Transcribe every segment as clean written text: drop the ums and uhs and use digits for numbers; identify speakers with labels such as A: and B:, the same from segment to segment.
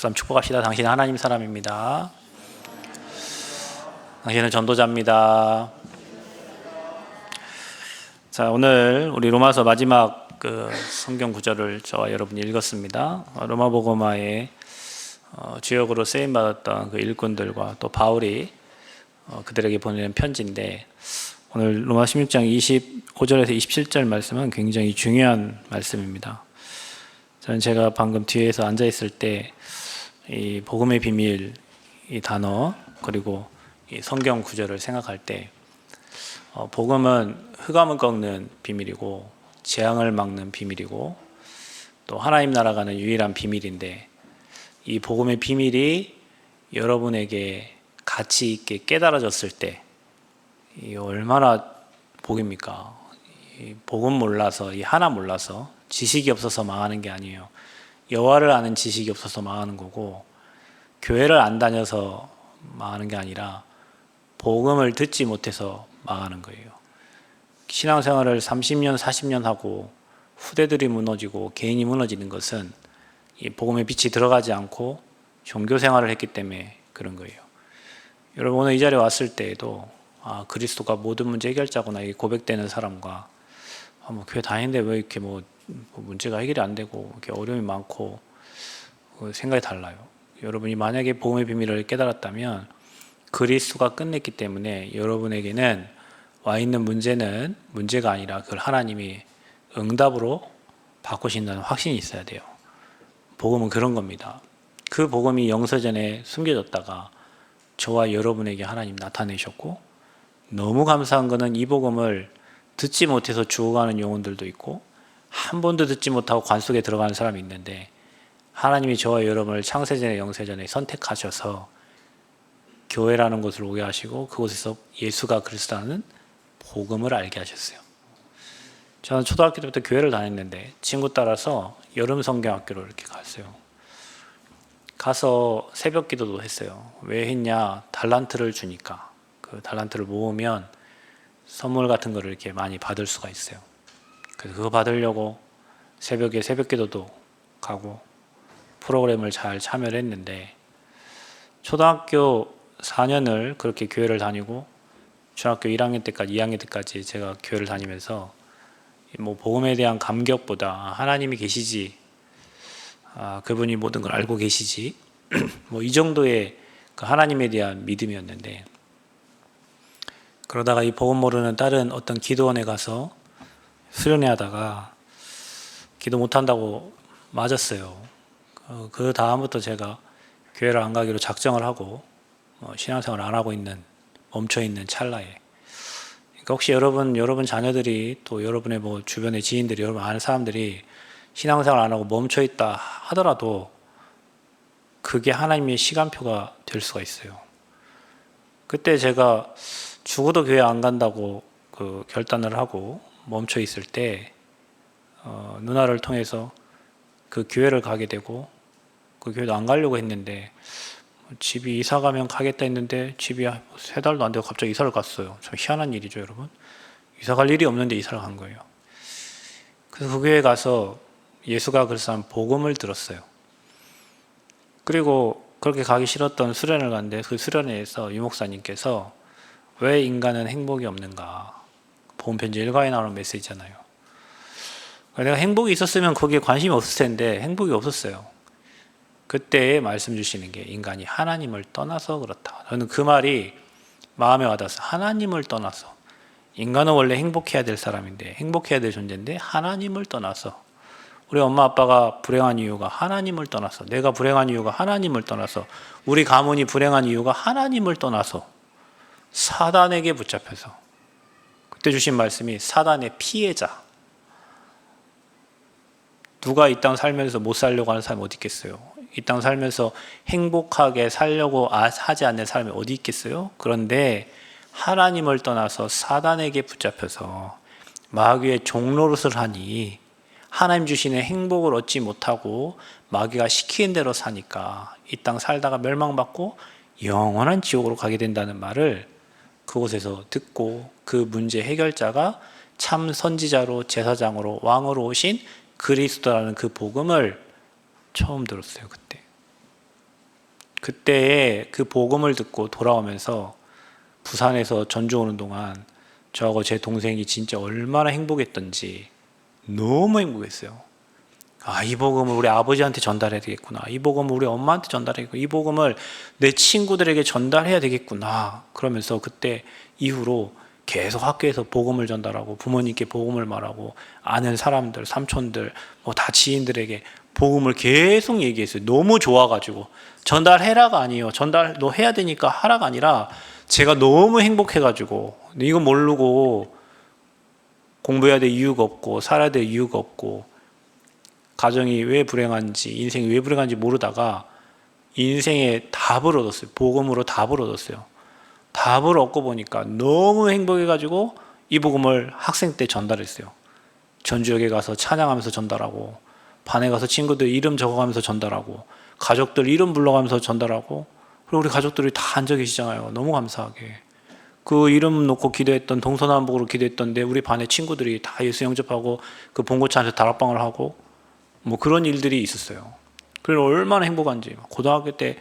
A: 박수 축복합시다. 당신은 하나님 사람입니다. 당신은 전도자입니다. 자, 오늘 우리 로마서 마지막 성경 구절을 저와 여러분이 읽었습니다. 로마복음화의 주역으로 쓰임받았던 그 일꾼들과 또 바울이 그들에게 보내는 편지인데, 오늘 로마 16장 25절에서 27절 말씀은 굉장히 중요한 말씀입니다. 저는 제가 방금 뒤에서 앉아 있을 때 이 복음의 비밀 이 단어 그리고 이 성경 구절을 생각할 때 복음은 흑암을 꺾는 비밀이고 재앙을 막는 비밀이고 또 하나님 나라가는 유일한 비밀인데, 이 복음의 비밀이 여러분에게 가치 있게 깨달아졌을 때 이 얼마나 복입니까? 이 복음 몰라서, 이 하나 몰라서 지식이 없어서 망하는 게 아니에요. 여호와를 아는 지식이 없어서 망하는 거고, 교회를 안 다녀서 망하는 게 아니라 복음을 듣지 못해서 망하는 거예요. 신앙생활을 30년, 40년 하고 후대들이 무너지고 개인이 무너지는 것은 이 복음의 빛이 들어가지 않고 종교생활을 했기 때문에 그런 거예요. 여러분, 오늘 이 자리에 왔을 때에도 그리스도가 모든 문제 해결자구나 이게 고백되는 사람과 교회 다니는데 왜 이렇게 문제가 해결이 안 되고 이렇게 어려움이 많고 생각이 달라요. 여러분이 만약에 복음의 비밀을 깨달았다면 그리스도가 끝냈기 때문에 여러분에게는 와 있는 문제는 문제가 아니라 그걸 하나님이 응답으로 바꾸신다는 확신이 있어야 돼요. 복음은 그런 겁니다. 그 복음이 영서전에 숨겨졌다가 저와 여러분에게 하나님 나타내셨고, 너무 감사한 것은 이 복음을 듣지 못해서 죽어가는 영혼들도 있고 한 번도 듣지 못하고 관 속에 들어가는 사람이 있는데, 하나님이 저와 여러분을 창세전에 영세전에 선택하셔서 교회라는 곳을 오게 하시고 그곳에서 예수가 그리스도라는 복음을 알게 하셨어요. 저는 초등학교 때부터 교회를 다녔는데 친구 따라서 여름 성경학교로 이렇게 갔어요. 가서 새벽 기도도 했어요. 왜 했냐? 달란트를 주니까. 그 달란트를 모으면 선물 같은 거를 이렇게 많이 받을 수가 있어요. 그래서 그거 받으려고 새벽에 새벽 기도도 가고 프로그램을 잘 참여를 했는데, 초등학교 4년을 그렇게 교회를 다니고 중학교 1학년 때까지 2학년 때까지 제가 교회를 다니면서 복음에 대한 감격보다 하나님이 계시지, 그분이 모든 걸 알고 계시지 이 정도의 그 하나님에 대한 믿음이었는데, 그러다가 이 복음 모르는 다른 어떤 기도원에 가서 수련회 하다가 기도 못한다고 맞았어요. 그 다음부터 제가 교회를 안 가기로 작정을 하고 신앙생활을 안 하고 있는, 멈춰있는 찰나에, 그러니까 혹시 여러분 자녀들이 또 여러분의 주변의 지인들이, 여러분 아는 사람들이 신앙생활 안 하고 멈춰있다 하더라도 그게 하나님의 시간표가 될 수가 있어요. 그때 제가 죽어도 교회 안 간다고 결단을 하고 멈춰 있을 때 누나를 통해서 그 교회를 가게 되고, 그 교회도 안 가려고 했는데 집이 이사 가면 가겠다 했는데 집이 3달도 안 되고 갑자기 이사를 갔어요. 참 희한한 일이죠, 여러분. 이사 갈 일이 없는데 이사를 간 거예요. 그래서 그 교회에 가서 예수가 그리스도라는 복음을 들었어요. 그리고 그렇게 가기 싫었던 수련을 갔는데, 그 수련회에서 유 목사님께서 왜 인간은 행복이 없는가, 복음편지 1과에 나오는 메시지잖아요. 내가 행복이 있었으면 거기에 관심이 없을 텐데 행복이 없었어요. 그때 말씀 주시는 게 인간이 하나님을 떠나서 그렇다. 저는 그 말이 마음에 와닿았어요. 하나님을 떠나서. 인간은 원래 행복해야 될 사람인데, 행복해야 될 존재인데 하나님을 떠나서, 우리 엄마 아빠가 불행한 이유가 하나님을 떠나서, 내가 불행한 이유가 하나님을 떠나서, 우리 가문이 불행한 이유가 하나님을 떠나서 사단에게 붙잡혀서. 그때 주신 말씀이 사단의 피해자. 누가 이 땅 살면서 못 살려고 하는 사람이 어디 있겠어요? 이 땅 살면서 행복하게 살려고 하지 않는 사람이 어디 있겠어요? 그런데 하나님을 떠나서 사단에게 붙잡혀서 마귀의 종노릇을 하니 하나님 주시는 행복을 얻지 못하고 마귀가 시키는 대로 사니까 이 땅 살다가 멸망받고 영원한 지옥으로 가게 된다는 말을 그곳에서 듣고, 그 문제 해결자가 참 선지자로 제사장으로 왕으로 오신 그리스도라는 그 복음을 처음 들었어요. 그때 그때에 그 복음을 듣고 돌아오면서 부산에서 전주 오는 동안 저하고 제 동생이 진짜 얼마나 행복했던지 너무 행복했어요. 아, 이 복음을 우리 아버지한테 전달해야 되겠구나. 이 복음을 우리 엄마한테 전달해야겠구나. 이 복음을 내 친구들에게 전달해야 되겠구나. 그러면서 그때 이후로 계속 학교에서 복음을 전달하고 부모님께 복음을 말하고 아는 사람들, 삼촌들, 뭐 다 지인들에게 복음을 계속 얘기했어요. 너무 좋아가지고. 전달해라가 아니에요. 전달 너 해야 되니까 하라가 아니라 제가 너무 행복해가지고 이거 모르고 공부해야 될 이유가 없고 살아야 될 이유가 없고 가정이 왜 불행한지 인생이 왜 불행한지 모르다가 인생의 답을 얻었어요. 복음으로 답을 얻었어요. 답을 얻고 보니까 너무 행복해가지고 이 복음을 학생 때 전달했어요. 전주역에 가서 찬양하면서 전달하고 반에 가서 친구들 이름 적어가면서 전달하고 가족들 이름 불러가면서 전달하고 그리고 우리 가족들이 다 앉아 계시잖아요. 너무 감사하게. 그 이름 놓고 기도했던 동서남북으로 기도했던데 우리 반의 친구들이 다 예수 영접하고 그 봉고차 안에서 다락방을 하고 뭐 그런 일들이 있었어요. 그래서 얼마나 행복한지. 고등학교 때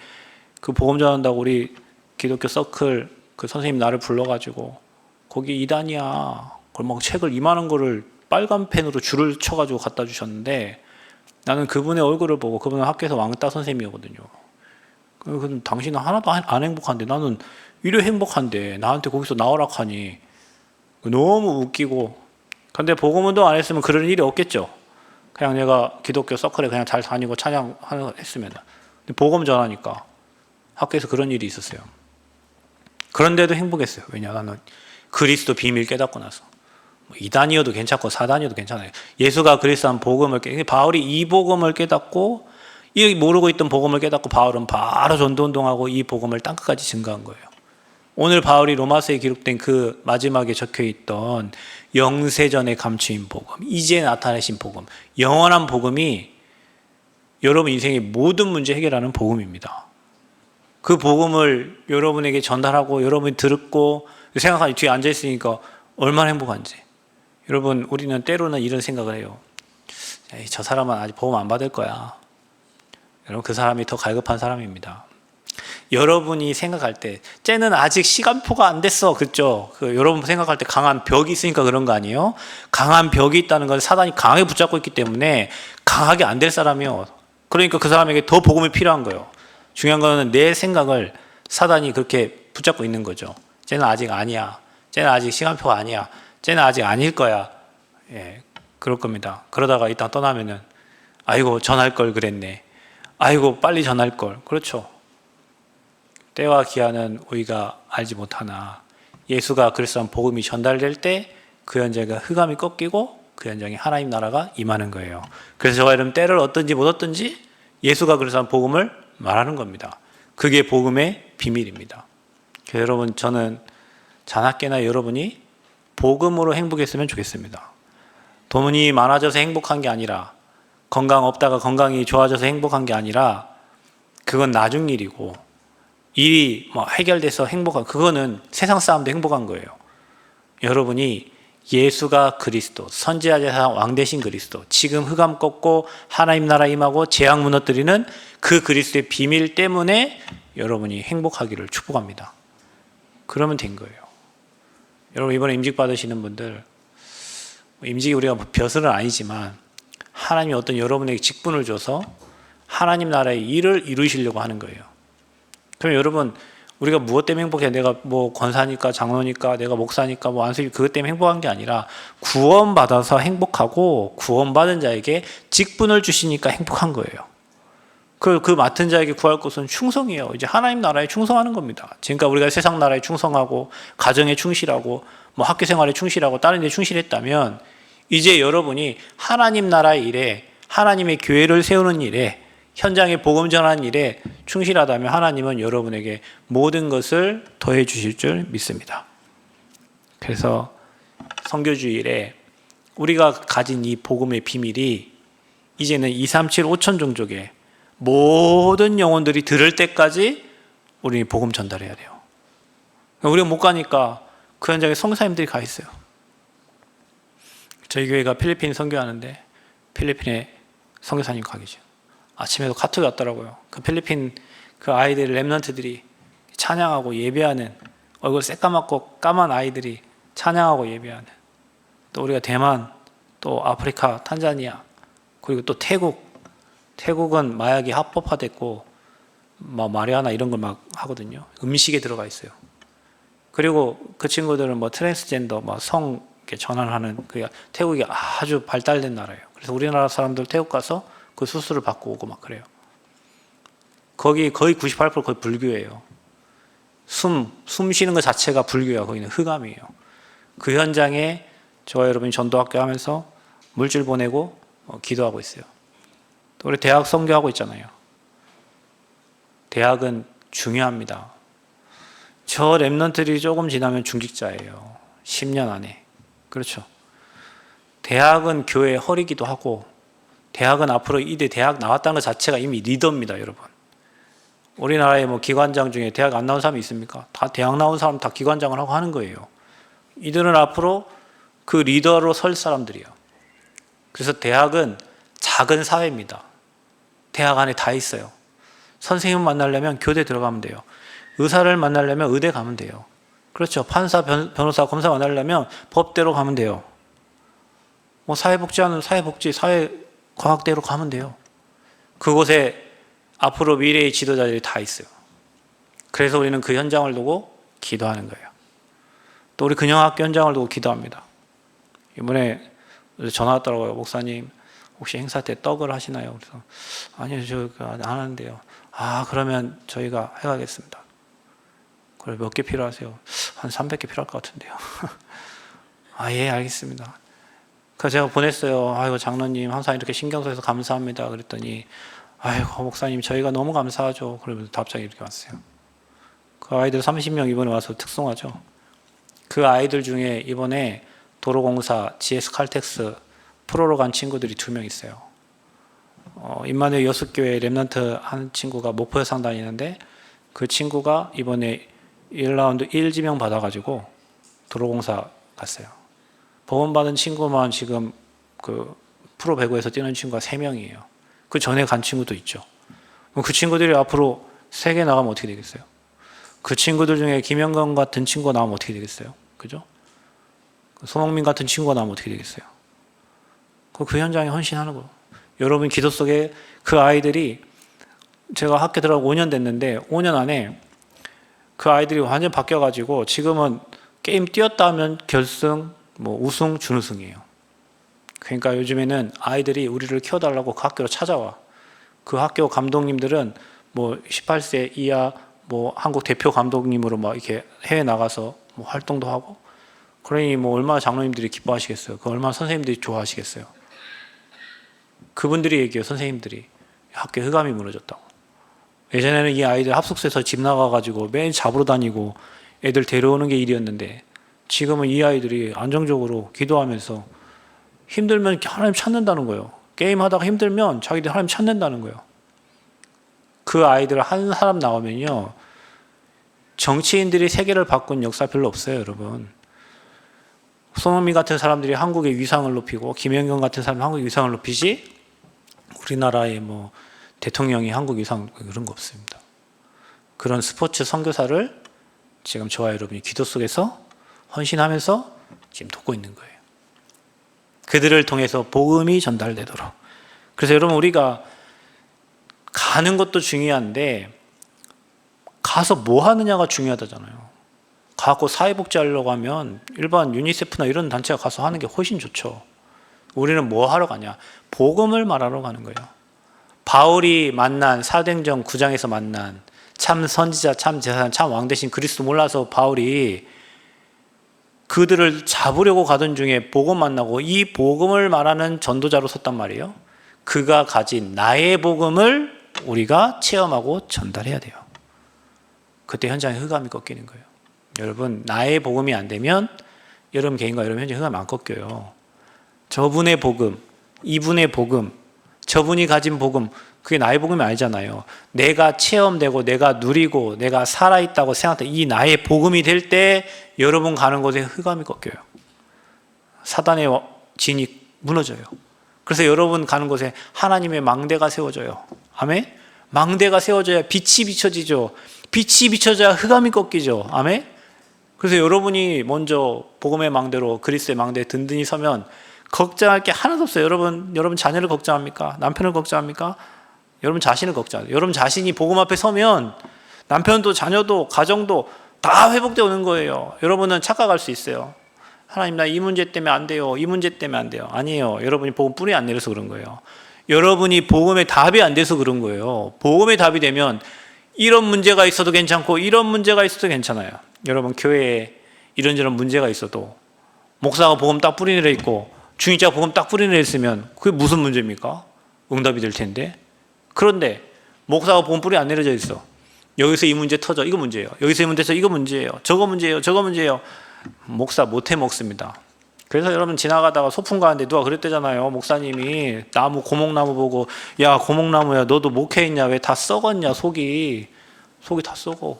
A: 그 복음 전한다고 우리 기독교 서클 그 선생님 나를 불러가지고 거기 이단이야. 그걸 막 책을 이만한 거를 빨간 펜으로 줄을 쳐가지고 갖다 주셨는데 나는 그분의 얼굴을 보고 그분은 학교에서 왕따 선생님이거든요. 그럼 당신은 하나도 안 행복한데 나는 이래 행복한데 나한테 거기서 나오라 하니 너무 웃기고 근데 복음운동 안 했으면 그런 일이 없겠죠. 그냥 내가 기독교 서클에 그냥 잘 다니고 찬양하는 했으면 복음 전하니까 학교에서 그런 일이 있었어요. 그런데도 행복했어요. 왜냐 나는 그리스도 비밀 깨닫고 나서 뭐 이단이어도 괜찮고 사단이어도 괜찮아요. 예수가 그리스도한 복음을 바울이 이 복음을 깨닫고 이 모르고 있던 복음을 깨닫고 바울은 바로 전도운동하고 이 복음을 땅끝까지 증거한 거예요. 오늘 바울이 로마서에 기록된 그 마지막에 적혀있던 영세전에 감추인 복음, 이제 나타내신 복음, 영원한 복음이 여러분 인생의 모든 문제 해결하는 복음입니다. 그 복음을 여러분에게 전달하고 여러분이 듣고 생각하니 뒤에 앉아있으니까 얼마나 행복한지. 여러분 우리는 때로는 이런 생각을 해요. 에이, 저 사람은 아직 복음 안 받을 거야. 여러분 그 사람이 더 갈급한 사람입니다. 여러분이 생각할 때 쟤는 아직 시간표가 안 됐어. 그렇죠? 여러분 생각할 때 강한 벽이 있으니까 그런 거 아니에요? 강한 벽이 있다는 건 사단이 강하게 붙잡고 있기 때문에 강하게 안 될 사람이요. 그러니까 그 사람에게 더 복음이 필요한 거예요. 중요한 거는 내 생각을 사단이 그렇게 붙잡고 있는 거죠. 쟤는 아직 아니야. 쟤는 아직 시간표가 아니야. 쟤는 아직 아닐 거야. 예, 그럴 겁니다. 그러다가 이따 떠나면은 아이고 전할 걸 그랬네. 아이고 빨리 전할 걸. 그렇죠. 때와 기한은 우리가 알지 못하나 예수가 그리스도한 복음이 전달될 때 그 현장에 흑암이 꺾이고 그 현장에 하나님 나라가 임하는 거예요. 그래서 저와 여러분 때를 얻든지 못 얻든지 예수가 그리스도한 복음을 말하는 겁니다. 그게 복음의 비밀입니다. 그래서 여러분 저는 자나깨나 여러분이 복음으로 행복했으면 좋겠습니다. 돈이 많아져서 행복한 게 아니라 건강 없다가 건강이 좋아져서 행복한 게 아니라 그건 나중 일이고 일이 뭐 해결돼서 행복한 그거는 세상 사람도 행복한 거예요. 여러분이 예수가 그리스도 선지자 제사 왕 대신 그리스도 지금 흑암 꺾고 하나님 나라 임하고 재앙 무너뜨리는 그 그리스도의 비밀 때문에 여러분이 행복하기를 축복합니다. 그러면 된 거예요. 여러분 이번에 임직 받으시는 분들 임직이 우리가 벼슬은 아니지만 하나님이 어떤 여러분에게 직분을 줘서 하나님 나라의 일을 이루시려고 하는 거예요. 그럼 여러분 우리가 무엇 때문에 행복해? 내가 뭐 권사니까 장로니까 내가 목사니까 뭐 안수일 그것 때문에 행복한 게 아니라 구원받아서 행복하고 구원받은 자에게 직분을 주시니까 행복한 거예요. 그 맡은 자에게 구할 것은 충성이에요. 이제 하나님 나라에 충성하는 겁니다. 지금까지 우리가 세상 나라에 충성하고 가정에 충실하고 뭐 학교 생활에 충실하고 다른 데 충실했다면 이제 여러분이 하나님 나라의 일에 하나님의 교회를 세우는 일에 현장에 복음 전하는 일에 충실하다면 하나님은 여러분에게 모든 것을 더해 주실 줄 믿습니다. 그래서 선교주일에 우리가 가진 이 복음의 비밀이 이제는 237 5천 종족의 모든 영혼들이 들을 때까지 우리 복음 전달해야 돼요. 우리가 못 가니까 그 현장에 선교사님들이 가 있어요. 저희 교회가 필리핀 선교하는데 필리핀에 선교사님 가 계셔요. 아침에도 카톡이 왔더라고요. 그 필리핀 그 아이들 렘넌트들이 찬양하고 예배하는, 얼굴 새까맣고 까만 아이들이 찬양하고 예배하는, 또 우리가 대만, 또 아프리카 탄자니아, 그리고 또 태국은 마약이 합법화됐고 마리아나 이런 걸 막 하거든요. 음식에 들어가 있어요. 그리고 그 친구들은 뭐 트랜스젠더, 성 전환하는, 태국이 아주 발달된 나라예요. 그래서 우리나라 사람들 태국 가서 그 수술을 받고 오고 막 그래요. 거기 거의 98% 거의 불교예요. 숨 쉬는 것 자체가 불교야. 거기는 흑암이에요. 그 현장에 저와 여러분이 전도학교 하면서 물질 보내고 기도하고 있어요. 또 우리 대학 선교하고 있잖아요. 대학은 중요합니다. 저 랩런트들이 조금 지나면 중직자예요. 10년 안에. 그렇죠. 대학은 교회의 허리기도 하고, 대학은 앞으로 이들 대학 나왔다는 것 자체가 이미 리더입니다, 여러분. 우리나라의 뭐 기관장 중에 대학 안 나온 사람이 있습니까? 다 대학 나온 사람 다 기관장을 하고 하는 거예요. 이들은 앞으로 그 리더로 설 사람들이에요. 그래서 대학은 작은 사회입니다. 대학 안에 다 있어요. 선생님 만나려면 교대 들어가면 돼요. 의사를 만나려면 의대 가면 돼요. 그렇죠. 판사, 변호사, 검사 만나려면 법대로 가면 돼요. 뭐 사회복지하는 사회복지, 사회과학대로 가면 돼요. 그곳에 앞으로 미래의 지도자들이 다 있어요. 그래서 우리는 그 현장을 두고 기도하는 거예요. 또 우리 근영학교 현장을 두고 기도합니다. 이번에 전화 왔더라고요. 목사님 혹시 행사 때 떡을 하시나요? 그래서 아니요, 저 안 하는데요. 그러면 저희가 해가겠습니다. 그래, 몇 개 필요하세요? 한 300개 필요할 것 같은데요. 예, 알겠습니다. 그래서 제가 보냈어요. 아이고, 장로님 항상 이렇게 신경 써서 감사합니다. 그랬더니 아이고, 목사님 저희가 너무 감사하죠. 그러면서 답장이 이렇게 왔어요. 그 아이들 30명 이번에 와서 특송하죠. 그 아이들 중에 이번에 도로공사, GS 칼텍스 프로로 간 친구들이 2명 있어요. 임마누엘 여수교회 렘넌트 한 친구가 목포에 다니는데 그 친구가 이번에 1라운드 1지명 받아가지고 도로공사 갔어요. 법원 받은 친구만 지금 그 프로 배구에서 뛰는 친구가 3명이에요. 그 전에 간 친구도 있죠. 그 친구들이 앞으로 세계 나가면 어떻게 되겠어요? 그 친구들 중에 김영건 같은 친구가 나오면 어떻게 되겠어요? 그죠? 손흥민 같은 친구가 나오면 어떻게 되겠어요? 그 현장에 헌신하는 거. 여러분 기도 속에 그 아이들이, 제가 학교 들어가고 5년 됐는데 5년 안에 그 아이들이 완전 바뀌어가지고 지금은 게임 뛰었다 하면 결승, 우승, 준우승이에요. 그러니까 요즘에는 아이들이 우리를 키워달라고 그 학교로 찾아와. 그 학교 감독님들은 18세 이하 한국 대표 감독님으로 이렇게 해외 나가서 활동도 하고, 그러니 얼마나 장로님들이 기뻐하시겠어요. 얼마나 선생님들이 좋아하시겠어요. 그분들이 얘기해요. 선생님들이 학교에 흑암이 무너졌다고. 예전에는 이 아이들 합숙소에서 집 나가가지고 매일 잡으러 다니고 애들 데려오는 게 일이었는데, 지금은 이 아이들이 안정적으로 기도하면서 힘들면 하나님 찾는다는 거예요. 게임하다가 힘들면 자기들 하나님 찾는다는 거예요. 그 아이들 한 사람 나오면요, 정치인들이 세계를 바꾼 역사 별로 없어요, 여러분. 손흥민 같은 사람들이 한국의 위상을 높이고, 김연경 같은 사람이 한국의 위상을 높이지, 우리나라의 대통령이 한국 위상 그런 거 없습니다. 그런 스포츠 선교사를 지금 저와 여러분이 기도 속에서 헌신하면서 지금 돕고 있는 거예요. 그들을 통해서 복음이 전달되도록. 그래서 여러분, 우리가 가는 것도 중요한데 가서 뭐 하느냐가 중요하다잖아요. 가고 사회복지 하려고 하면 일반 유니세프나 이런 단체가 가서 하는 게 훨씬 좋죠. 우리는 뭐 하러 가냐? 복음을 말하러 가는 거예요. 바울이 만난, 사도행전 9장에서 만난 참 선지자, 참 제사장, 참 왕 대신 그리스도 몰라서 바울이 그들을 잡으려고 가던 중에 복음 만나고 이 복음을 말하는 전도자로 섰단 말이에요. 그가 가진 나의 복음을 우리가 체험하고 전달해야 돼요. 그때 현장에 흑암이 꺾이는 거예요. 여러분, 나의 복음이 안 되면 여러분 개인과 여러분 현장에 흑암이 안 꺾여요. 저분의 복음, 이분의 복음, 저분이 가진 복음, 그게 나의 복음이 아니잖아요. 내가 체험되고 내가 누리고 내가 살아있다고 생각할 때 이 나의 복음이 될 때 여러분 가는 곳에 흑암이 꺾여요. 사단의 진이 무너져요. 그래서 여러분 가는 곳에 하나님의 망대가 세워져요. 아멘? 망대가 세워져야 빛이 비춰지죠. 빛이 비춰져야 흑암이 꺾이죠. 아멘? 그래서 여러분이 먼저 복음의 망대로 그리스도의 망대에 든든히 서면 걱정할 게 하나도 없어요. 여러분 자녀를 걱정합니까? 남편을 걱정합니까? 여러분 자신을 걱정해요. 여러분 자신이 복음 앞에 서면 남편도 자녀도 가정도 다 회복되어 오는 거예요. 여러분은 착각할 수 있어요. 하나님, 나 이 문제 때문에 안 돼요. 이 문제 때문에 안 돼요. 아니에요. 여러분이 복음 뿌리 안 내려서 그런 거예요. 여러분이 복음의 답이 안 돼서 그런 거예요. 복음의 답이 되면 이런 문제가 있어도 괜찮고 이런 문제가 있어도 괜찮아요. 여러분 교회에 이런저런 문제가 있어도 목사가 복음 딱 뿌리 내려 있고 중직자가 복음 딱 뿌리 내려 있으면 그게 무슨 문제입니까? 응답이 될 텐데. 그런데 목사가 복음 뿌리 안 내려져 있어. 여기서 이 문제 터져. 이거 문제예요. 여기서 이 문제 터져. 이거 문제예요. 저거 문제예요. 저거 문제예요. 목사 못해 먹습니다. 그래서 여러분 지나가다가 소풍 가는데 누가 그랬대잖아요. 목사님이 나무 고목나무 보고 야 고목나무야 너도 목회했냐 왜 다 썩었냐 속이 다 썩어.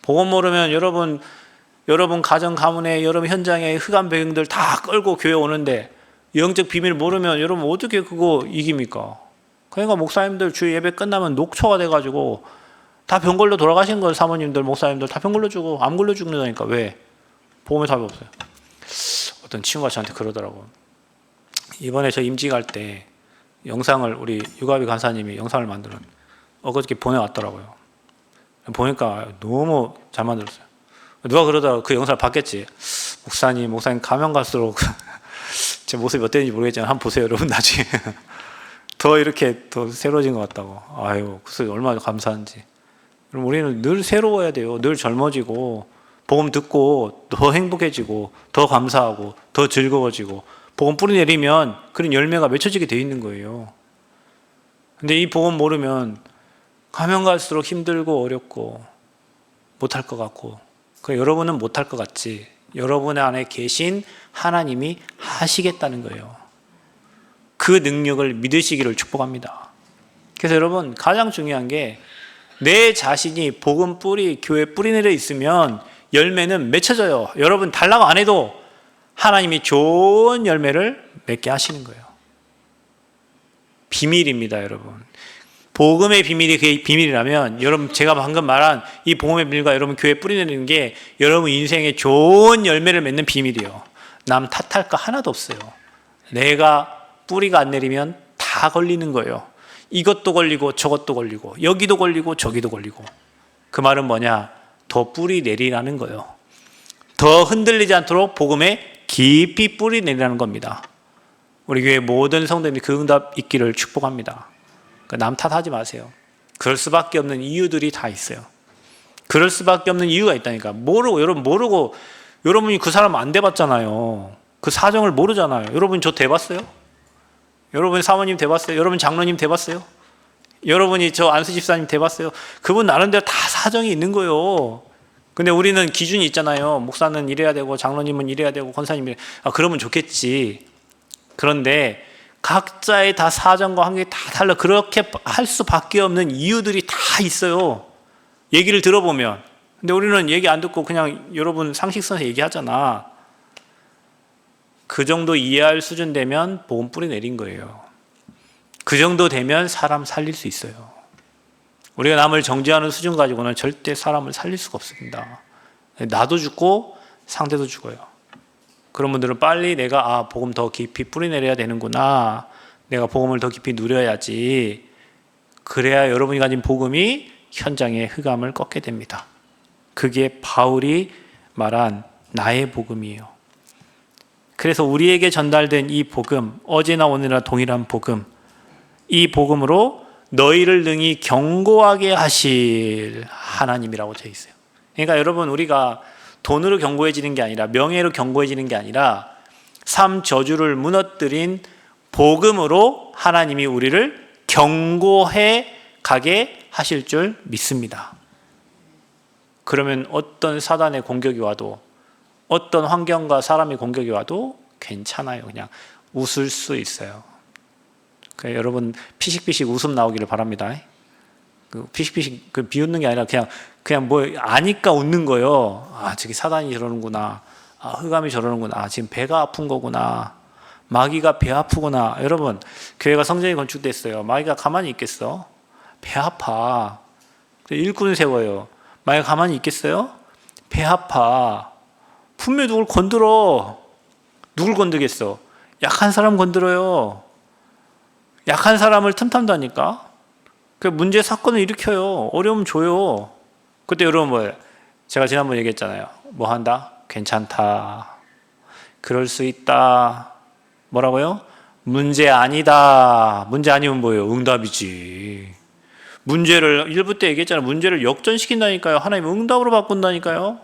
A: 복음 모르면 여러분 가정 가문에 여러분 현장에 흑암 배경들 다 끌고 교회 오는데 영적 비밀 모르면 여러분 어떻게 그거 이깁니까? 그러니까 목사님들 주일 예배 끝나면 녹초가 돼가지고 다 병 걸려 돌아가신 거예요. 사모님들 목사님들 다 병 걸려 주고 암 걸려 죽는다니까. 왜? 복음에 답이 없어요. 어떤 친구가 저한테 그러더라고. 이번에 저 임직 갈 때 영상을 우리 유가비 간사님이 영상을 만들어 엊그저께 보내왔더라고요. 보니까 너무 잘 만들었어요. 누가 그러다가 그 영상을 봤겠지. 목사님 가면 갈수록 제 모습이 어땠는지 모르겠지만 한번 보세요 여러분. 나중에 더 이렇게 더 새로워진 것 같다고. 아유 그 소리 얼마나 감사한지. 그럼 우리는 늘 새로워야 돼요. 늘 젊어지고 복음 듣고 더 행복해지고 더 감사하고 더 즐거워지고 복음 뿌리 내리면 그런 열매가 맺혀지게 돼 있는 거예요. 근데 이 복음 모르면 가면 갈수록 힘들고 어렵고 못할 것 같고 여러분은 못할 것 같지 여러분 안에 계신 하나님이 하시겠다는 거예요. 그 능력을 믿으시기를 축복합니다. 그래서 여러분 가장 중요한 게 내 자신이 복음 뿌리 교회 뿌리 내려 있으면 열매는 맺혀져요. 여러분 달라고 안 해도 하나님이 좋은 열매를 맺게 하시는 거예요. 비밀입니다 여러분. 복음의 비밀이 그게 비밀이라면 여러분 제가 방금 말한 이 복음의 비밀과 여러분 교회에 뿌리내리는 게 여러분 인생에 좋은 열매를 맺는 비밀이에요. 남 탓할 거 하나도 없어요. 내가 뿌리가 안 내리면 다 걸리는 거예요. 이것도 걸리고 저것도 걸리고 여기도 걸리고 저기도 걸리고. 그 말은 뭐냐? 더 뿌리 내리라는 거예요. 더 흔들리지 않도록 복음에 깊이 뿌리 내리라는 겁니다. 우리 교회 모든 성도님이 그 응답 있기를 축복합니다. 남 탓하지 마세요. 그럴 수밖에 없는 이유들이 다 있어요. 그럴 수밖에 없는 이유가 있다니까. 모르고 여러분이 그 사람 안 대봤잖아요. 그 사정을 모르잖아요. 여러분 저 대봤어요? 여러분 사모님 대봤어요? 여러분 장로님 대봤어요? 여러분이 저 안수 집사님 대봤어요? 그분 나름대로 다 사정이 있는 거예요. 근데 우리는 기준이 있잖아요. 목사는 이래야 되고 장로님은 이래야 되고 권사님이 그러면 좋겠지. 그런데 각자의 다 사정과 환경이 다 달라. 그렇게 할 수밖에 없는 이유들이 다 있어요. 얘기를 들어보면. 근데 우리는 얘기 안 듣고 그냥 여러분 상식선에서 얘기하잖아. 그 정도 이해할 수준 되면 복음 뿌리 내린 거예요. 그 정도 되면 사람 살릴 수 있어요. 우리가 남을 정죄하는 수준 가지고는 절대 사람을 살릴 수가 없습니다. 나도 죽고 상대도 죽어요. 그런 분들은 빨리 내가 복음 더 깊이 뿌리 내려야 되는구나. 내가 복음을 더 깊이 누려야지. 그래야 여러분이 가진 복음이 현장의 흑암을 꺾게 됩니다. 그게 바울이 말한 나의 복음이에요. 그래서 우리에게 전달된 이 복음, 어제나 오늘이나 동일한 복음, 이 복음으로 너희를 능히 견고하게 하실 하나님이라고 되어 있어요. 그러니까 여러분 우리가 돈으로 견고해지는 게 아니라 명예로 견고해지는 게 아니라 삶 저주를 무너뜨린 복음으로 하나님이 우리를 견고해 가게 하실 줄 믿습니다. 그러면 어떤 사단의 공격이 와도 어떤 환경과 사람의 공격이 와도 괜찮아요. 그냥 웃을 수 있어요. 그러니까 여러분 피식피식 웃음 나오기를 바랍니다. 그 피식피식 비웃는 게 아니라 그냥 뭐 아니까 웃는 거예요. 저기 사단이 저러는구나. 흑암이 저러는구나. 지금 배가 아픈 거구나. 마귀가 배 아프구나. 여러분 교회가 성전이 건축됐어요. 마귀가 가만히 있겠어? 배 아파. 일꾼 세워요. 만약 가만히 있겠어요? 배 아파. 분명히 누굴 건드려. 누굴 건드겠어? 약한 사람 건드려요. 약한 사람을 틈탄다니까. 그 문제 사건을 일으켜요. 어려움 줘요. 그때 여러분 뭐예요? 제가 지난번 얘기했잖아요. 뭐 한다? 괜찮다. 그럴 수 있다. 뭐라고요? 문제 아니다. 문제 아니면 뭐예요? 응답이지. 문제를 1부 때 얘기했잖아요. 문제를 역전시킨다니까요. 하나님 응답으로 바꾼다니까요.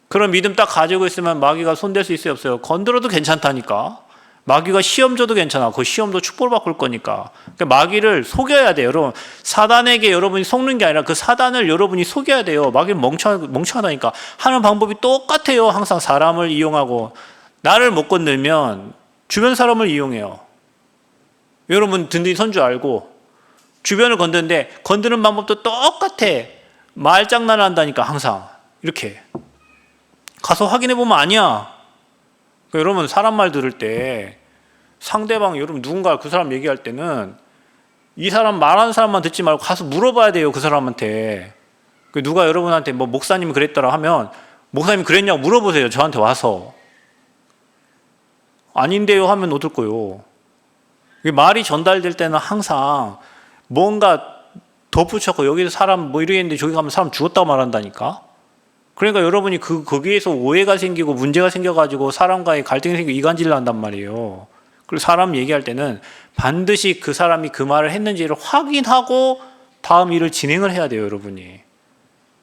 A: 그런 믿음 딱 가지고 있으면 마귀가 손댈 수 있어요, 없어요? 건드려도 괜찮다니까. 마귀가 시험 줘도 괜찮아. 그 시험도 축복을 바꿀 거니까. 그러니까 마귀를 속여야 돼요. 여러분, 사단에게 여러분이 속는 게 아니라 그 사단을 여러분이 속여야 돼요. 마귀는 멍청하다니까. 하는 방법이 똑같아요. 항상 사람을 이용하고. 나를 못 건들면 주변 사람을 이용해요. 여러분 든든히 선 줄 알고 주변을 건드는데 건드는 방법도 똑같아. 말장난을 한다니까 항상. 이렇게. 가서 확인해보면 아니야. 그러니까 여러분 사람 말 들을 때 상대방 여러분 누군가 그 사람 얘기할 때는 이 사람 말하는 사람만 듣지 말고 가서 물어봐야 돼요. 그 사람한테. 누가 여러분한테 뭐 목사님이 그랬더라 하면 목사님이 그랬냐고 물어보세요. 저한테 와서. 아닌데요 하면 어떨 거요. 말이 전달될 때는 항상 뭔가 덧붙였고 여기서 사람 뭐 이러겠는데 저기 가면 사람 죽었다고 말한다니까. 그러니까 여러분이 거기에서 오해가 생기고 문제가 생겨가지고 사람과의 갈등이 생기고 이간질을 한단 말이에요. 그리고 사람 얘기할 때는 반드시 그 사람이 그 말을 했는지를 확인하고 다음 일을 진행을 해야 돼요, 여러분이.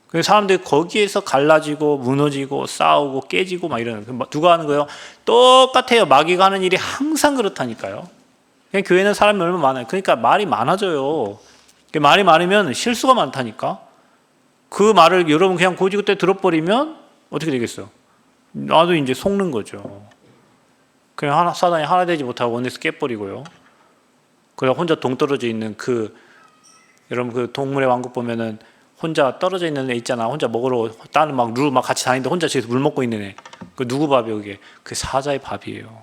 A: 그래서 사람들이 거기에서 갈라지고 무너지고 싸우고 깨지고 막 이러는. 누가 하는 거예요? 똑같아요. 마귀가 하는 일이 항상 그렇다니까요. 그냥 교회는 사람이 얼마나 많아요. 그러니까 말이 많아져요. 말이 많으면 실수가 많다니까. 그 말을 여러분 그냥 고지그대 들어버리면 어떻게 되겠어? 나도 이제 속는 거죠. 그냥 사단이 하나 되지 못하고 원에서 깨버리고요. 그냥 혼자 동떨어져 있는 여러분 그 동물의 왕국 보면은 혼자 떨어져 있는 애 있잖아. 혼자 먹으러 다른 막 같이 다니는데 혼자 집에서 물 먹고 있는 애. 그 누구 밥이에요, 그게? 그 사자의 밥이에요.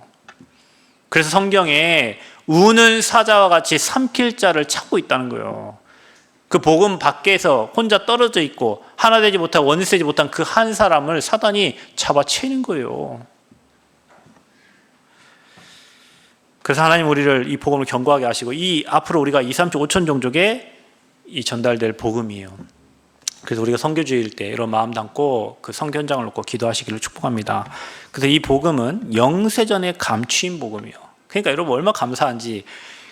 A: 그래서 성경에 우는 사자와 같이 삼킬 자를 찾고 있다는 거예요. 그 복음 밖에서 혼자 떨어져 있고 하나 되지 못하고 원수 되지 못한 그 한 사람을 사단이 잡아채는 거예요. 그래서 하나님 우리를 이 복음을 견고하게 하시고 이 앞으로 우리가 2, 3주 5천 종족에 이 전달될 복음이에요. 그래서 우리가 선교주일 때 이런 마음 담고 그 선교 현장을 놓고 기도하시기를 축복합니다. 그래서 이 복음은 영세전에 감추인 복음이에요. 그러니까 여러분 얼마나 감사한지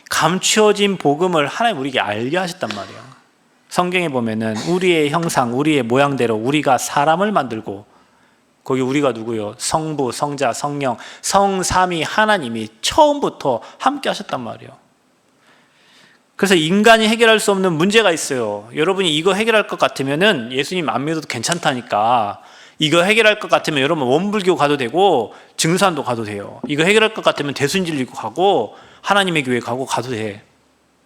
A: 감추어진 복음을 하나님 우리에게 알게 하셨단 말이에요. 성경에 보면은 우리의 형상, 우리의 모양대로 우리가 사람을 만들고 거기 우리가 누구요? 성부, 성자, 성령, 성삼위 하나님이 처음부터 함께 하셨단 말이에요. 그래서 인간이 해결할 수 없는 문제가 있어요. 여러분이 이거 해결할 것 같으면은 예수님 안 믿어도 괜찮다니까. 이거 해결할 것 같으면 여러분 원불교 가도 되고 증산도 가도 돼요. 이거 해결할 것 같으면 대순진리교 가고 하나님의 교회 가도 돼.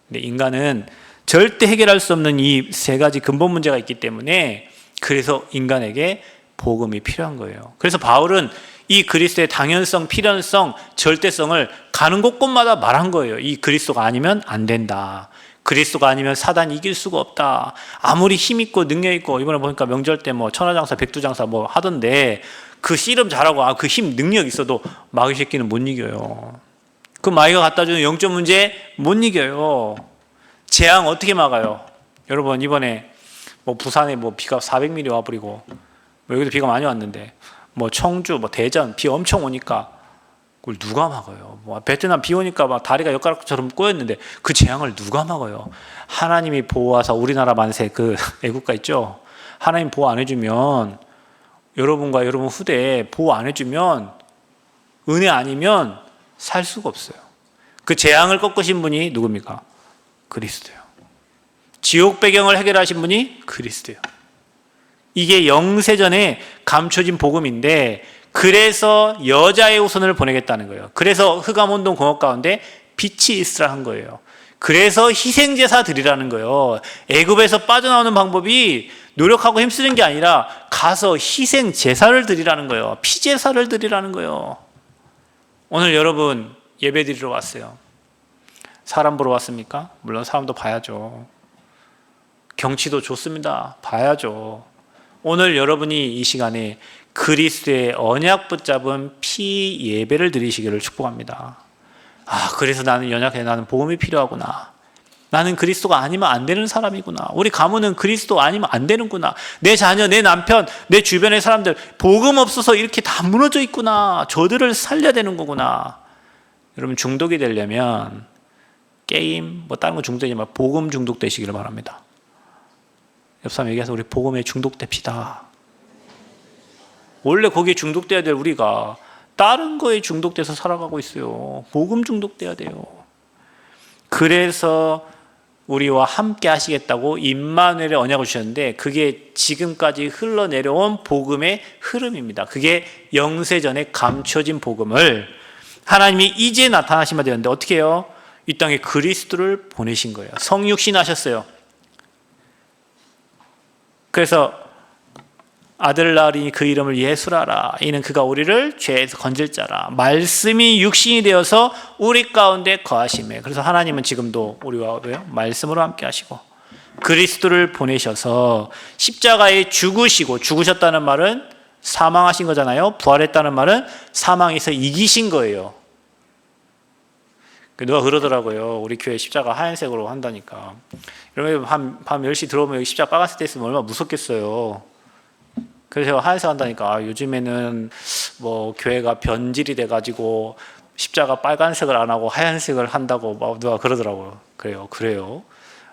A: 근데 인간은 절대 해결할 수 없는 이 세 가지 근본 문제가 있기 때문에 그래서 인간에게 복음이 필요한 거예요. 그래서 바울은 이 그리스도의 당연성, 필연성, 절대성을 가는 곳곳마다 말한 거예요. 이 그리스도가 아니면 안 된다. 그리스도가 아니면 사단이 이길 수가 없다. 아무리 힘 있고 능력 있고 이번에 보니까 명절 때 뭐 천하장사, 백두장사 뭐 하던데 그 씨름 잘하고 그 힘 능력 있어도 마귀 새끼는 못 이겨요. 그 마귀가 갖다 주는 영적 문제 못 이겨요. 재앙 어떻게 막아요? 여러분 이번에 뭐 부산에 뭐 비가 400mm 와버리고 뭐 여기도 비가 많이 왔는데 뭐 청주, 뭐 대전 비 엄청 오니까 그걸 누가 막아요? 뭐 베트남 비 오니까 막 다리가 엿가락처럼 꼬였는데 그 재앙을 누가 막아요? 하나님이 보호하사 우리나라 만세 그 애국가 있죠? 하나님 보호 안 해주면 여러분과 여러분 후대에 보호 안 해주면 은혜 아니면 살 수가 없어요. 그 재앙을 꺾으신 분이 누굽니까? 그리스도요. 지옥 배경을 해결하신 분이 그리스도요. 이게 영세전에 감춰진 복음인데 그래서 여자의 후손을 보내겠다는 거예요. 그래서 흑암운동 공업 가운데 빛이 있으라 한 거예요. 그래서 희생제사 드리라는 거예요. 애굽에서 빠져나오는 방법이 노력하고 힘쓰는 게 아니라 가서 희생제사를 드리라는 거예요. 피제사를 드리라는 거예요. 오늘 여러분 예배 드리러 왔어요. 사람 보러 왔습니까? 물론 사람도 봐야죠. 경치도 좋습니다. 봐야죠. 오늘 여러분이 이 시간에 그리스도의 언약 붙잡은 피 예배를 드리시기를 축복합니다. 그래서 나는 연약해. 나는 복음이 필요하구나. 나는 그리스도가 아니면 안 되는 사람이구나. 우리 가문은 그리스도 아니면 안 되는구나. 내 자녀, 내 남편, 내 주변의 사람들 복음 없어서 이렇게 다 무너져 있구나. 저들을 살려야 되는 거구나. 여러분 중독이 되려면 게임, 다른 거 중독이지만 복음 중독 되시기를 바랍니다. 옆 사람 얘기해서 우리 복음에 중독됩시다. 원래 거기에 중독돼야 될 우리가 다른 거에 중독돼서 살아가고 있어요. 복음 중독돼야 돼요. 그래서 우리와 함께 하시겠다고 임마누엘의 언약을 주셨는데 그게 지금까지 흘러내려온 복음의 흐름입니다. 그게 영세전에 감춰진 복음을 하나님이 이제 나타나시면 되는데 어떻게 해요? 이 땅에 그리스도를 보내신 거예요. 성육신 하셨어요. 그래서 아들 낳으리니 그 이름을 예수라라. 이는 그가 우리를 죄에서 건질 자라. 말씀이 육신이 되어서 우리 가운데 거하시매. 그래서 하나님은 지금도 우리와 왜요? 말씀으로 함께 하시고 그리스도를 보내셔서 십자가에 죽으셨다는 말은 사망하신 거잖아요. 부활했다는 말은 사망에서 이기신 거예요. 누가 그러더라고요. 우리 교회 십자가 하얀색으로 한다니까. 여러분 밤 10시 들어오면 여기 십자가 빨간색 돼 있으면 얼마나 무섭겠어요. 그래서 제가 하얀색 한다니까. 요즘에는 교회가 변질이 돼가지고 십자가 빨간색을 안 하고 하얀색을 한다고 누가 그러더라고요. 그래요.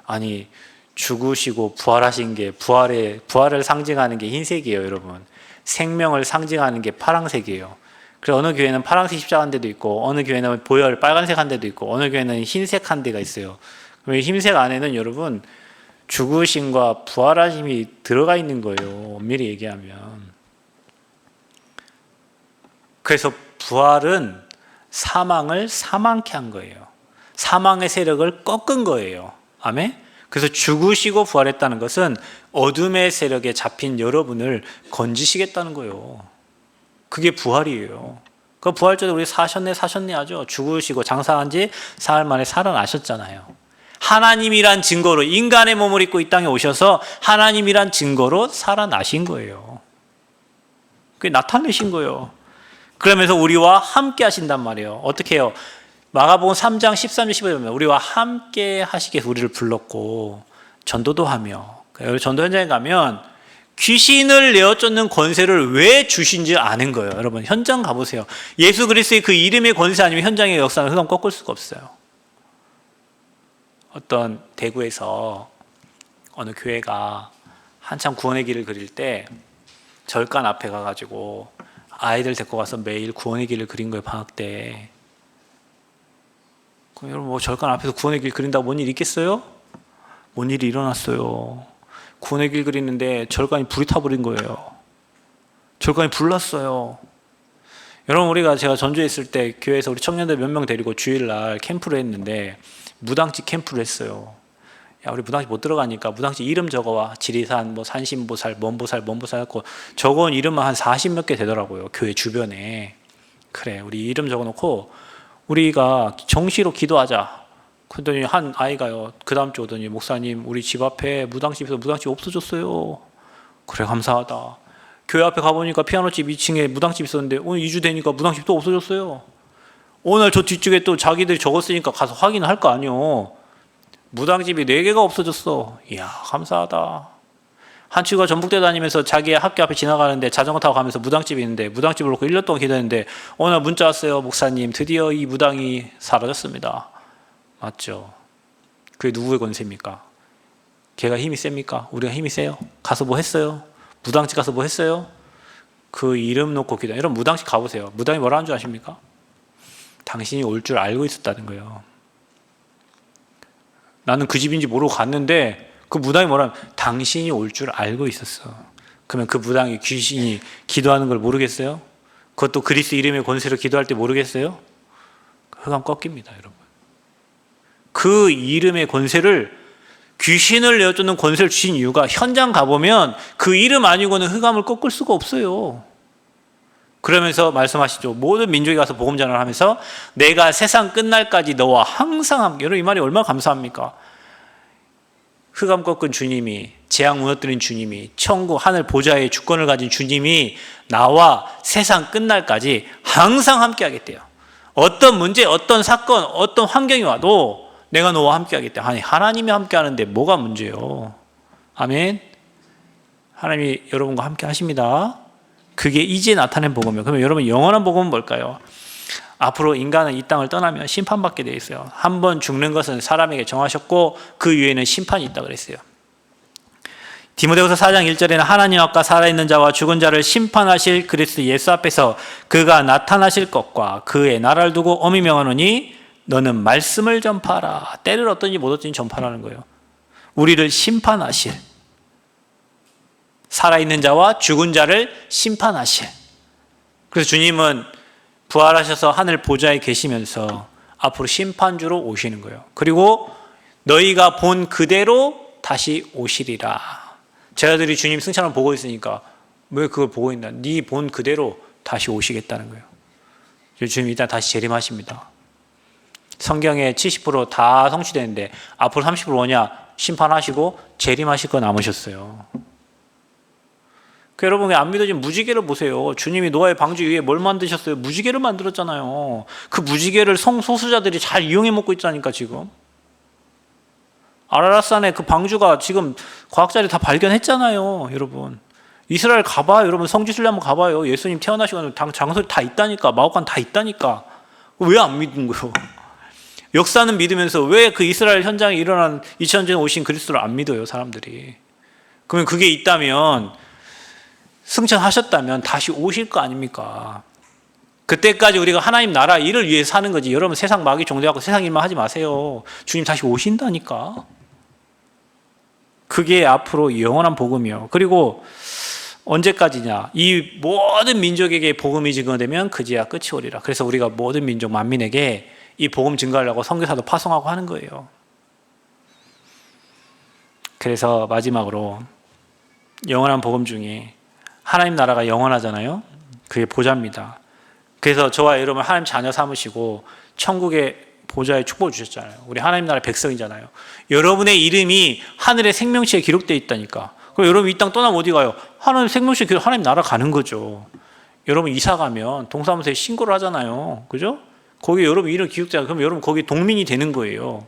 A: 아니 죽으시고 부활하신 게 부활을 상징하는 게 흰색이에요, 여러분. 생명을 상징하는 게 파란색이에요. 그래서 어느 교회는 파란색 십자가 한 데도 있고 어느 교회는 보혈 빨간색 한 데도 있고 어느 교회는 흰색 한 데가 있어요. 그럼 흰색 안에는 여러분 죽으심과 부활하심이 들어가 있는 거예요. 엄밀히 얘기하면. 그래서 부활은 사망을 사망케 한 거예요. 사망의 세력을 꺾은 거예요. 아멘? 그래서 죽으시고 부활했다는 것은 어둠의 세력에 잡힌 여러분을 건지시겠다는 거예요. 그게 부활이에요. 그 부활절에 우리 사셨네 하죠. 죽으시고 장사한 지 사흘 만에 살아나셨잖아요. 하나님이란 증거로 인간의 몸을 입고 이 땅에 오셔서 하나님이란 증거로 살아나신 거예요. 그게 나타내신 거예요. 그러면서 우리와 함께 하신단 말이에요. 어떻게 해요? 마가복음 3장 13절 15절 보면 우리와 함께 하시기 위해서 우리를 불렀고 전도도 하며 전도 현장에 가면 귀신을 내어쫓는 권세를 왜 주신지 아는 거예요. 여러분 현장 가보세요. 예수 그리스도의 그 이름의 권세 아니면 현장의 역사는 흑암 꺾을 수가 없어요. 어떤 대구에서 어느 교회가 한참 구원의 길을 그릴 때 절간 앞에 가가지고 아이들 데리고 가서 매일 구원의 길을 그린 거예요. 방학 때. 그럼 여러분 절간 앞에서 구원의 길 그린다고 뭔 일 있겠어요? 뭔 일이 일어났어요. 구원의 길 그리는데 절간이 불이 타버린 거예요. 절간이 불났어요. 여러분 제가 전주에 있을 때 교회에서 우리 청년들 몇 명 데리고 주일날 캠프를 했는데 무당집 캠프를 했어요. 야 우리 무당집 못 들어가니까 무당집 이름 적어와. 지리산 산신보살 먼보살 하고 적어온 이름만 한 40몇 개 되더라고요. 교회 주변에. 그래 우리 이름 적어놓고 우리가 정시로 기도하자. 그랬더니 한 아이가요. 그 다음 주 오더니 목사님 우리 집 앞에 무당집에서 무당집 없어졌어요. 그래 감사하다. 교회 앞에 가보니까 피아노집 2층에 무당집 있었는데 오늘 2주 되니까 무당집 또 없어졌어요. 오늘 저 뒤쪽에 또 자기들이 적었으니까 가서 확인할 거 아니요. 무당집이 4개가 없어졌어. 이야 감사하다. 한 친구가 전북대 다니면서 자기 학교 앞에 지나가는데 자전거 타고 가면서 무당집이 있는데 무당집을 놓고 1년 동안 기도했는데 오늘 문자 왔어요. 목사님 드디어 이 무당이 사라졌습니다. 맞죠? 그게 누구의 권세입니까? 걔가 힘이 셉니까? 우리가 힘이 세요? 가서 뭐 했어요? 무당집 가서 뭐 했어요? 그 이름 놓고 기도. 여러분 무당집 가보세요. 무당이 뭐라 하는 줄 아십니까? 당신이 올 줄 알고 있었다는 거예요. 나는 그 집인지 모르고 갔는데 그 무당이 뭐라면 당신이 올 줄 알고 있었어. 그러면 그 무당이 귀신이 기도하는 걸 모르겠어요? 그것도 그리스도 이름의 권세로 기도할 때 모르겠어요? 흑암 꺾입니다, 여러분. 그 이름의 권세를 귀신을 내어쫓는 권세를 주신 이유가 현장 가보면 그 이름 아니고는 흑암을 꺾을 수가 없어요. 그러면서 말씀하시죠. 모든 민족에 가서 복음 전환을 하면서 내가 세상 끝날까지 너와 항상 함께. 여러분 이 말이 얼마나 감사합니까? 흑암 꺾은 주님이, 재앙 무너뜨린 주님이, 천국 하늘 보좌의 주권을 가진 주님이 나와 세상 끝날까지 항상 함께 하겠대요. 어떤 문제, 어떤 사건, 어떤 환경이 와도 내가 너와 함께 하겠대. 아니, 하나님이 함께 하는데 뭐가 문제예요? 아멘. 하나님이 여러분과 함께 하십니다. 그게 이제 나타낸 복음이에요. 그러면 여러분 영원한 복음은 뭘까요? 앞으로 인간은 이 땅을 떠나면 심판받게 되어 있어요. 한 번 죽는 것은 사람에게 정하셨고 그 위에는 심판이 있다고 그랬어요. 디모데후서 4장 1절에는 하나님 앞과 살아있는 자와 죽은 자를 심판하실 그리스도 예수 앞에서 그가 나타나실 것과 그의 나라를 두고 엄히 명하노니 너는 말씀을 전파하라. 때를 얻든지 못 얻든지 전파하라는 거예요. 우리를 심판하실, 살아있는 자와 죽은 자를 심판하실. 그래서 주님은 부활하셔서 하늘 보좌에 계시면서 앞으로 심판주로 오시는 거예요. 그리고 너희가 본 그대로 다시 오시리라. 제자들이 주님 승천을 보고 있으니까 왜 그걸 보고 있나? 네 본 그대로 다시 오시겠다는 거예요. 주님 일단 다시 재림하십니다. 성경의 70% 다 성취되는데 앞으로 30% 뭐냐? 심판하시고 재림하실 거 남으셨어요. 여러분 안 믿어지면 무지개를 보세요. 주님이 노아의 방주 위에 뭘 만드셨어요? 무지개를 만들었잖아요. 그 무지개를 성소수자들이 잘 이용해 먹고 있다니까 지금. 아라랏산에 그 방주가 지금 과학자들이 다 발견했잖아요. 여러분 이스라엘 가봐요. 여러분 성지순례 한번 가봐요. 예수님 태어나시고 장소리 다 있다니까. 마법관 다 있다니까. 왜 안 믿는 거예요? 역사는 믿으면서 왜 그 이스라엘 현장에 일어난 2000년 전에 오신 그리스도를 안 믿어요 사람들이? 그러면 그게 있다면, 승천하셨다면 다시 오실 거 아닙니까? 그때까지 우리가 하나님 나라 일을 위해 사는 거지. 여러분 세상 마귀 종대하고 세상 일만 하지 마세요. 주님 다시 오신다니까. 그게 앞으로 영원한 복음이요. 그리고 언제까지냐? 이 모든 민족에게 복음이 증거되면 그제야 끝이 오리라. 그래서 우리가 모든 민족 만민에게 이 복음 증거하려고 선교사도 파송하고 하는 거예요. 그래서 마지막으로 영원한 복음 중에 하나님 나라가 영원하잖아요. 그게 보좌입니다. 그래서 저와 여러분 하나님 자녀 삼으시고 천국의 보좌의 축복을 주셨잖아요. 우리 하나님 나라의 백성이잖아요. 여러분의 이름이 하늘의 생명시에 기록되어 있다니까. 그럼 여러분 이 땅 떠나면 어디 가요? 하나님 생명시에 기록, 하나님 나라 가는 거죠. 여러분 이사 가면 동사무소에 신고를 하잖아요. 그죠? 거기 여러분 이름 기록되잖아요. 그럼 여러분 거기 동민이 되는 거예요.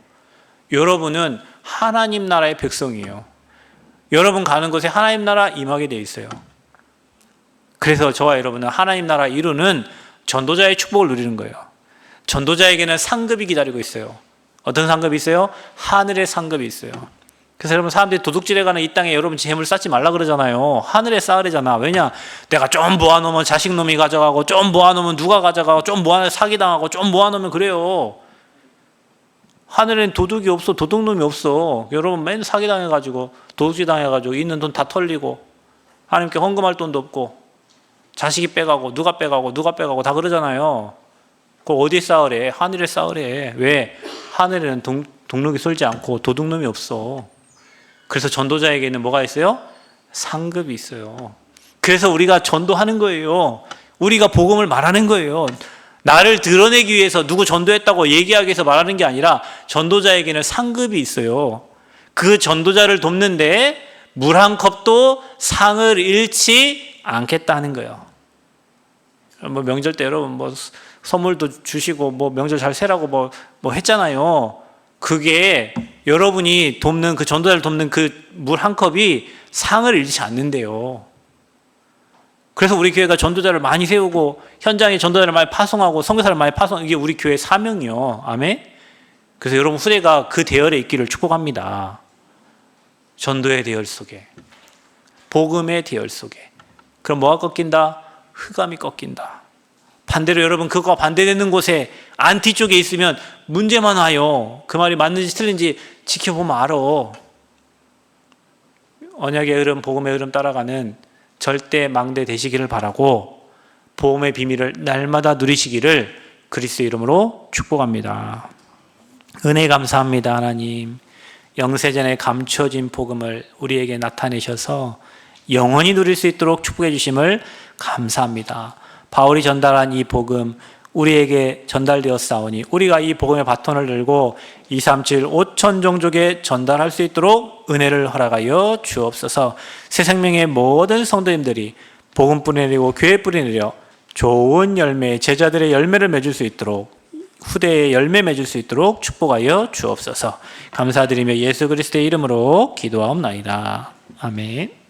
A: 여러분은 하나님 나라의 백성이에요. 여러분 가는 곳에 하나님 나라 임하게 돼 있어요. 그래서 저와 여러분은 하나님 나라 이루는 전도자의 축복을 누리는 거예요. 전도자에게는 상급이 기다리고 있어요. 어떤 상급이 있어요? 하늘의 상급이 있어요. 그래서 여러분 사람들이 도둑질해 가는 이 땅에 여러분 재물 쌓지 말라 그러잖아요. 하늘에 쌓으래잖아. 왜냐? 내가 좀 모아놓으면 자식놈이 가져가고, 좀 모아놓으면 누가 가져가고, 좀 모아놓으면 사기당하고, 좀 모아놓으면 그래요. 하늘엔 도둑이 없어. 도둑놈이 없어. 여러분 맨 사기당해가지고 도둑질 당해가지고 있는 돈 다 털리고 하나님께 헌금할 돈도 없고 자식이 빼가고 누가 빼가고 다 그러잖아요. 그걸 어디에 쌓으래? 하늘에 쌓으래. 왜? 하늘에는 동록이 쏠지 않고 도둑놈이 없어. 그래서 전도자에게는 뭐가 있어요? 상급이 있어요. 그래서 우리가 전도하는 거예요. 우리가 복음을 말하는 거예요. 나를 드러내기 위해서 누구 전도했다고 얘기하기 위해서 말하는 게 아니라 전도자에게는 상급이 있어요. 그 전도자를 돕는데 물 한 컵도 상을 잃지 않겠다는 거예요. 뭐 명절 때 여러분 뭐 선물도 주시고 뭐 명절 잘 세라고 뭐 했잖아요. 그게 여러분이 돕는 그 전도자를 돕는 그 물 한 컵이 상을 잃지 않는데요. 그래서 우리 교회가 전도자를 많이 세우고 현장에 전도자를 많이 파송하고 선교사를 많이 파송하고 이게 우리 교회의 사명이요. 아멘. 그래서 여러분 후대가 그 대열에 있기를 축복합니다. 전도의 대열 속에, 복음의 대열 속에. 그럼 뭐가 꺾인다? 흑암이 꺾인다. 반대로 여러분 그거와 반대되는 곳에 안티 쪽에 있으면 문제만 와요. 그 말이 맞는지 틀린지 지켜보면 알아. 언약의 흐름, 복음의 흐름 따라가는 절대 망대 되시기를 바라고 복음의 비밀을 날마다 누리시기를 그리스도의 이름으로 축복합니다. 은혜 감사합니다. 하나님, 영세전에 감춰진 복음을 우리에게 나타내셔서 영원히 누릴 수 있도록 축복해 주심을 감사합니다. 바울이 전달한 이 복음 우리에게 전달되었사오니 우리가 이 복음의 바톤을 들고 237 5천 종족에 전달할 수 있도록 은혜를 허락하여 주옵소서. 새 생명의 모든 성도님들이 복음 뿌리내리고 교회 뿌리내려 좋은 열매, 제자들의 열매를 맺을 수 있도록, 후대의 열매 맺을 수 있도록 축복하여 주옵소서. 감사드리며 예수 그리스도의 이름으로 기도하옵나이다. 아멘.